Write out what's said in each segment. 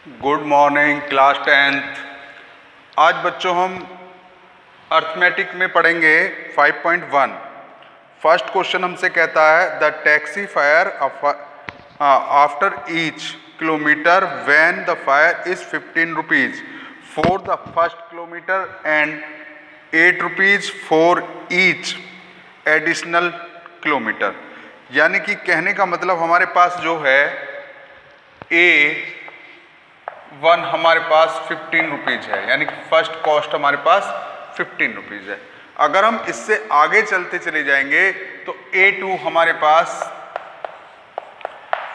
Good morning class 10th। आज बच्चों हम अर्थमेटिक में पढ़ेंगे 5.1। फर्स्ट क्वेश्चन हमसे कहता है the taxi fire after each kilometre when the fire is 15 rupees for the first kilometre and 8 rupees for each additional kilometre. यानी कि कहने का मतलब हमारे पास जो है A1 हमारे पास 15 रुपीज़ है, यानी कि फर्स्ट कॉस्ट हमारे पास 15 रुपीज़ है। अगर हम इससे आगे चलते चले जाएंगे तो A2 हमारे पास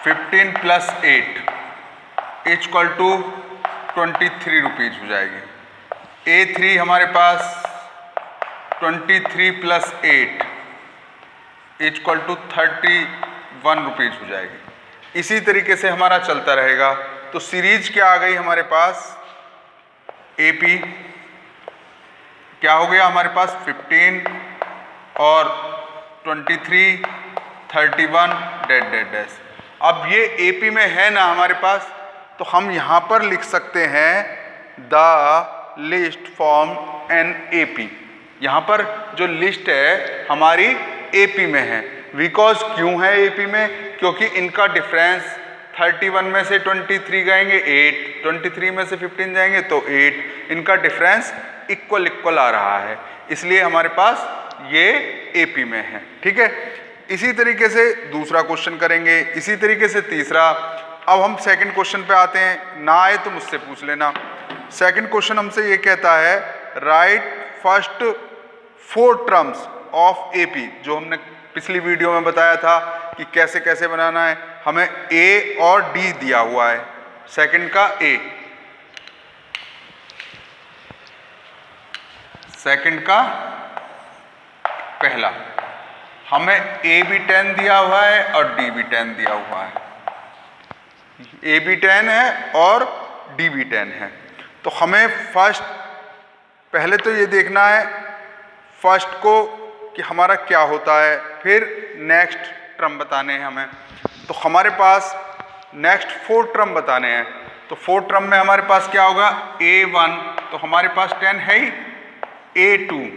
15 + 8 इक्वल टू 23 रुपीज़ हो जाएगी। A3 हमारे पास 23 + 8 इक्वल टू 31 रुपीज़ हो जाएगी। इसी तरीके से हमारा चलता रहेगा। तो सीरीज क्या आ गई हमारे पास, AP क्या हो गया हमारे पास 15 और 23 31 डैश। अब ये AP में है ना हमारे पास, तो हम यहाँ पर लिख सकते हैं the list form n AP। यहाँ पर जो लिस्ट है हमारी AP में है। बिकॉज क्यों है AP में, क्योंकि इनका डिफरेंस 31 में से 23 जाएंगे 8, 23 में से 15 जाएंगे तो 8, इनका डिफरेंस इक्वल आ रहा है, इसलिए हमारे पास ये AP में है। ठीक है, इसी तरीके से दूसरा क्वेश्चन करेंगे, इसी तरीके से तीसरा। अब हम सेकंड क्वेश्चन पे आते हैं, ना आए तो मुझसे पूछ लेना। सेकंड क्वेश्चन हमसे ये कहता है right first 4 terms of AP। जो हमने पिछली वीडियो में बताया था कि कैसे कैसे बनाना है। हमें A और D दिया हुआ है, सेकंड का A, सेकंड का पहला। हमें A भी 10 दिया हुआ है और D भी 10 दिया हुआ है। A भी 10 है और D भी 10 है। तो हमें फर्स्ट पहले तो ये देखना है फर्स्ट को कि हमारा क्या होता है, फिर नेक्स्ट टर्म बताने हैं हमें। तो हमारे पास नेक्स्ट 4 टर्म बताने हैं। तो 4 टर्म में हमारे पास क्या होगा, A1 तो हमारे पास 10 है ही, A2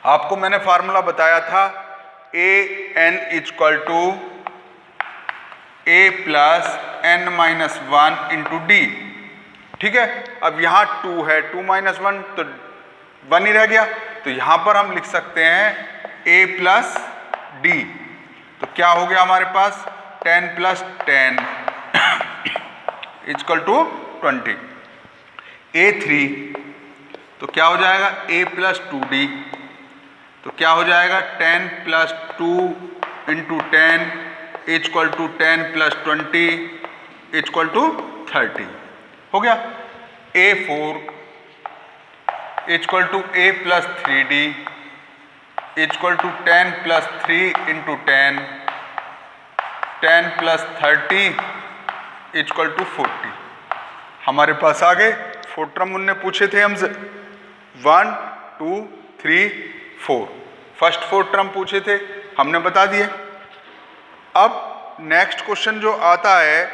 आपको मैंने फार्मूला बताया था AN equal to A + n-1 into D। ठीक है, अब यहाँ 2 है, 2 - 1 तो 1 ही रह गया। तो यहाँ पर हम लिख सकते हैं A + D। तो क्या हो गया हमारे पास 10 + 10 इक्वल टू 20। A3 तो क्या हो जाएगा A + 2D। तो क्या हो जाएगा 10 + 2 into 10 equal to 10 + 20 equal to 30 हो गया। A4 equal to A + 3D equal to 10 + 3 into 10 10 + 30 equal to 40। हमारे पास आ गए 4 टर्म उनने पूछे थे हमसे, 1 2 3 4। फर्स्ट 4 टर्म पूछे थे, हमने बता दिए। अब नेक्स्ट क्वेश्चन जो आता है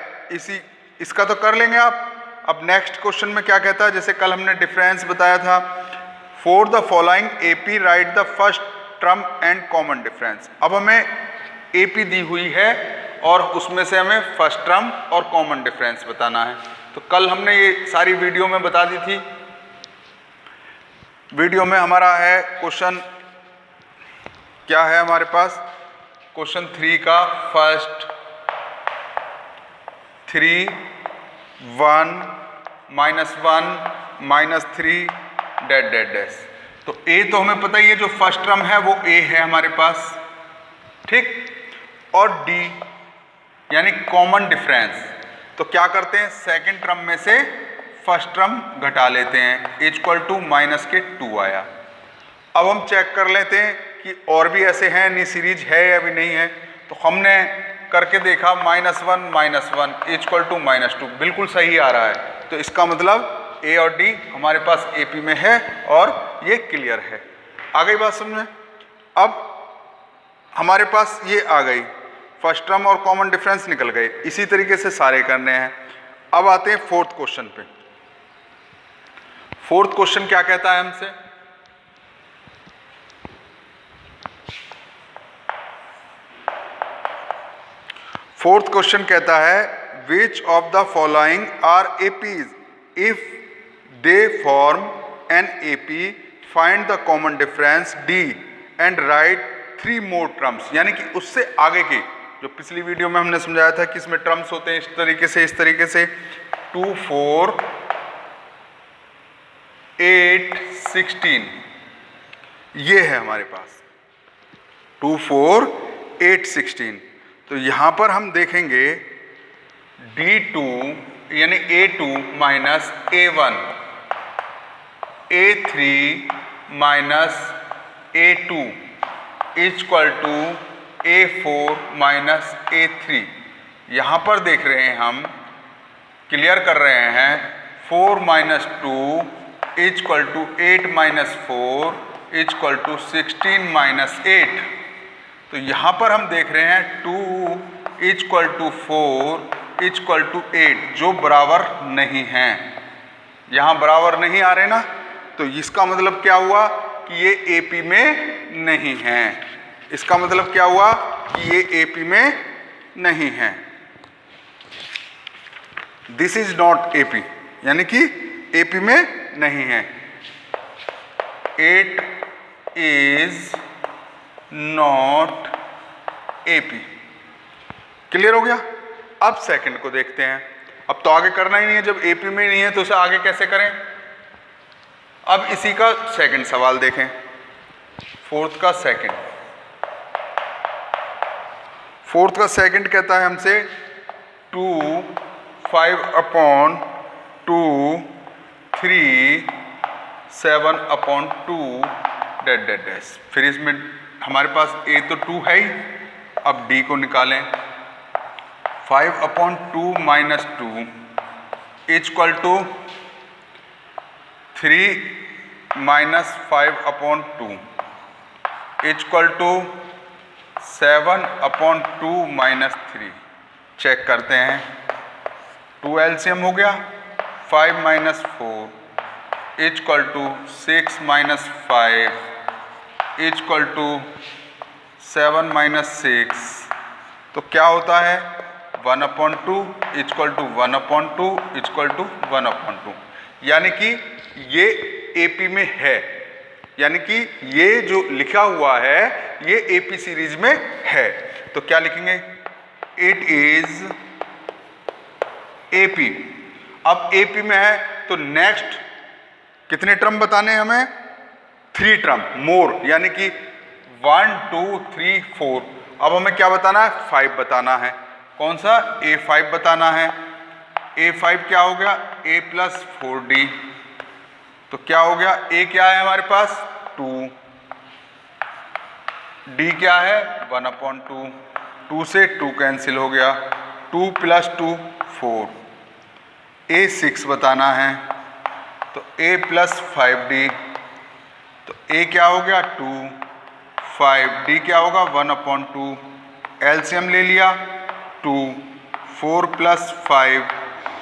इसका तो कर लेंगे आप। अब नेक्स्ट क्वेश्चन में क्या कहता है, जैसे कल हमने डिफरेंस बताया था, for the following AP right the first term and common difference. अब हमें AP दी हुई है और उसमें से हमें फर्स्ट टर्म और कॉमन डिफरेंस बताना है। तो कल हमने ये सारी वीडियो में बता दी थी। वीडियो में हमारा है क्वेश्चन, क्या है हमारे पास, क्वेश्चन 3 का फर्स्ट 3 1 -1 -3 डैश। तो A तो हमें पता ही है, जो फर्स्ट टर्म है वो A है हमारे पास, ठीक। और D यानी कॉमन डिफरेंस, तो क्या करते हैं सेकंड टर्म में से फर्स्ट टर्म घटा लेते हैं, इक्वल टू -2 आया। अब हम चेक कर लेते हैं कि और भी ऐसे हैं, नहीं सीरीज है या भी नहीं है। तो हमने करके देखा -1 इक्वल टू -2, बिल्कुल सही आ रहा है। तो इसका मतलब A और D हमारे पास AP में है और ये क्लियर है। आ गई बात समझ में। अब हमारे पास ये आ गई, फर्स्ट टर्म और कॉमन डिफरेंस निकल गए। इसी तरीके से सारे करने हैं। अब आते हैं फोर्थ क्वेश्चन पे। फोर्थ क्वेश्चन क्या कहता है हमसे, फोर्थ क्वेश्चन कहता है which of the following are APs if they form an AP, find the common difference d and write 3 more terms. यानी कि उससे आगे के जो पिछली वीडियो में हमने समझाया था कि इसमें टर्म्स होते हैं इस तरीके से 2, 4, 8, 16, ये है हमारे पास 2, 4, 8, 16। तो यहां पर हम देखेंगे D2 यानी A2 minus A1, A3 minus A2 equal to A4 minus A3। यहां पर देख रहे हैं हम, क्लियर कर रहे हैं, 4 minus 2 equal to 8 minus 4 equal to 16 minus 8। तो यहाँ पर हम देख रहे हैं 2 इक्वल टू 4 इक्वल टू 8 जो बराबर नहीं हैं, यहाँ बराबर नहीं आ रहे ना, तो इसका मतलब क्या हुआ कि ये एपी में नहीं है। इसका मतलब क्या हुआ कि ये एपी में नहीं है, दिस इज नॉट एपी, यानी कि एपी में नहीं है। 8 इज नॉट एपी। क्लियर हो गया। अब सेकंड को देखते हैं। अब तो आगे करना ही नहीं है, जब एपी में नहीं है तो उसे आगे कैसे करें। अब इसी का सेकंड सवाल देखें, फोर्थ का सेकंड कहता है हमसे 2, 5/2, 3, 7/2 डैट डैट डैश। फिर इसमें हमारे पास ए तो 2 है ही, अब डी को निकालें। 5/2 minus 2 equal to 3 minus 5/2 equal to 7/2 minus 3। Check करते हैं, 2 एलसीएम हो गया, 5 minus 4 equal to 6 minus 5 equal to 7 minus 6। तो क्या होता है 1/2 इक्वल टू 1/2 इक्वल टू 1/2। यानी कि ये एपी में है, यानी कि ये जो लिखा हुआ है ये एपी सीरीज में है। तो क्या लिखेंगे, इट इज एपी। अब एपी में है तो नेक्स्ट कितने टर्म बताने हैं हमें, 3 टर्म मोर, यानी कि 1, 2, 3, 4। अब हमें क्या बताना है, 5 बताना है। कौन सा, A5 बताना है। A5 क्या हो गया, A प्लस 4D। तो क्या हो गया, A क्या है हमारे पास 2, D क्या है 1/2, 2 से 2 कैंसिल हो गया, 2 प्लस 2 4। A6 बताना है तो A प्लस 5D। तो A क्या हो गया 2, 5, D क्या होगा 1/2। एलसीएम ले लिया 2, 4 प्लस 5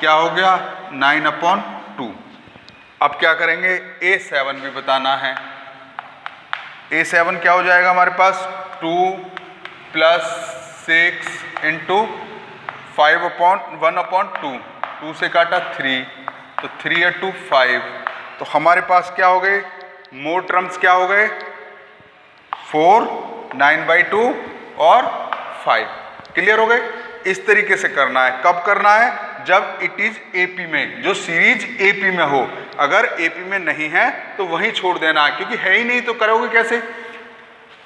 क्या हो गया 9/2। अब क्या करेंगे, A7 भी बताना है। A7 क्या हो जाएगा हमारे पास 2 प्लस 6 इंटू 5/1/2, 2 से काटा 3 तो 3/2 5। तो हमारे पास क्या हो गए, मोर टर्म्स क्या हो गए 4, 9/2 और 5। क्लियर हो गए। इस तरीके से करना है। कब करना है, जब इट इज एपी में, जो सीरीज एपी में हो। अगर एपी में नहीं है तो वहीं छोड़ देना है, क्योंकि है ही नहीं तो करोगे कैसे।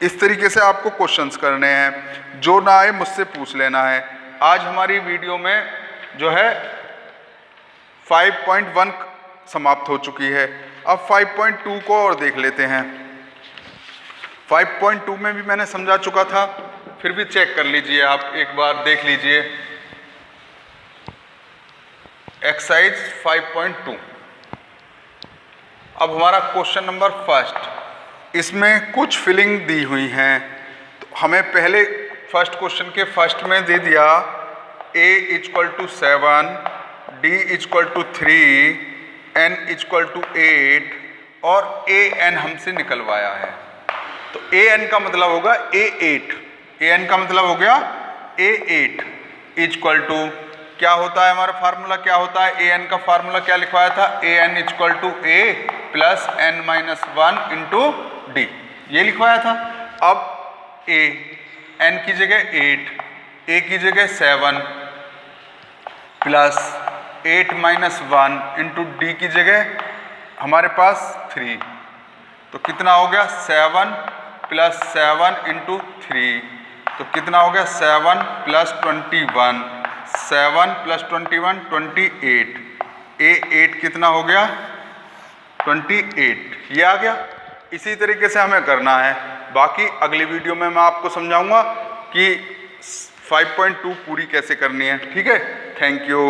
इस तरीके से आपको क्वेश्चंस करने हैं, जो ना आए मुझसे पूछ लेना है। आज हमारी वीडियो में जो है 5.1 समाप्त हो चुकी है। अब 5.2 को और देख लेते हैं। 5.2 में भी मैंने समझा चुका था, फिर भी चेक कर लीजिए, आप एक बार देख लीजिए। एक्सरसाइज 5.2। अब हमारा क्वेश्चन नंबर फर्स्ट, इसमें कुछ फिलिंग दी हुई हैं। तो हमें पहले फर्स्ट क्वेश्चन के फर्स्ट में दे दिया a equal to 7, D equal to 3, N equal to 8 और AN हमसे निकलवाया है। तो AN का मतलब होगा A8, AN का मतलब हो गया A8 इक्वल टू क्या होता है, हमारा फार्मूला क्या होता है, AN का फार्मूला क्या लिखवाया था, AN equal to A plus N minus 1 into D, ये लिखवाया था। अब N की जगह 8, A की जगह 7 प्लस 8 माइनस 1 इंटू D की जगह हमारे पास 3, तो कितना हो गया 7 प्लस 7 इंटू 3, तो कितना हो गया 7 प्लस 21, 7 प्लस 21 28, A8 कितना हो गया 28, ये आ गया। इसी तरीके से हमें करना है। बाकी अगली वीडियो में मैं आपको समझाऊंगा कि 5.2 पूरी कैसे करनी है। ठीक है, थैंक यू।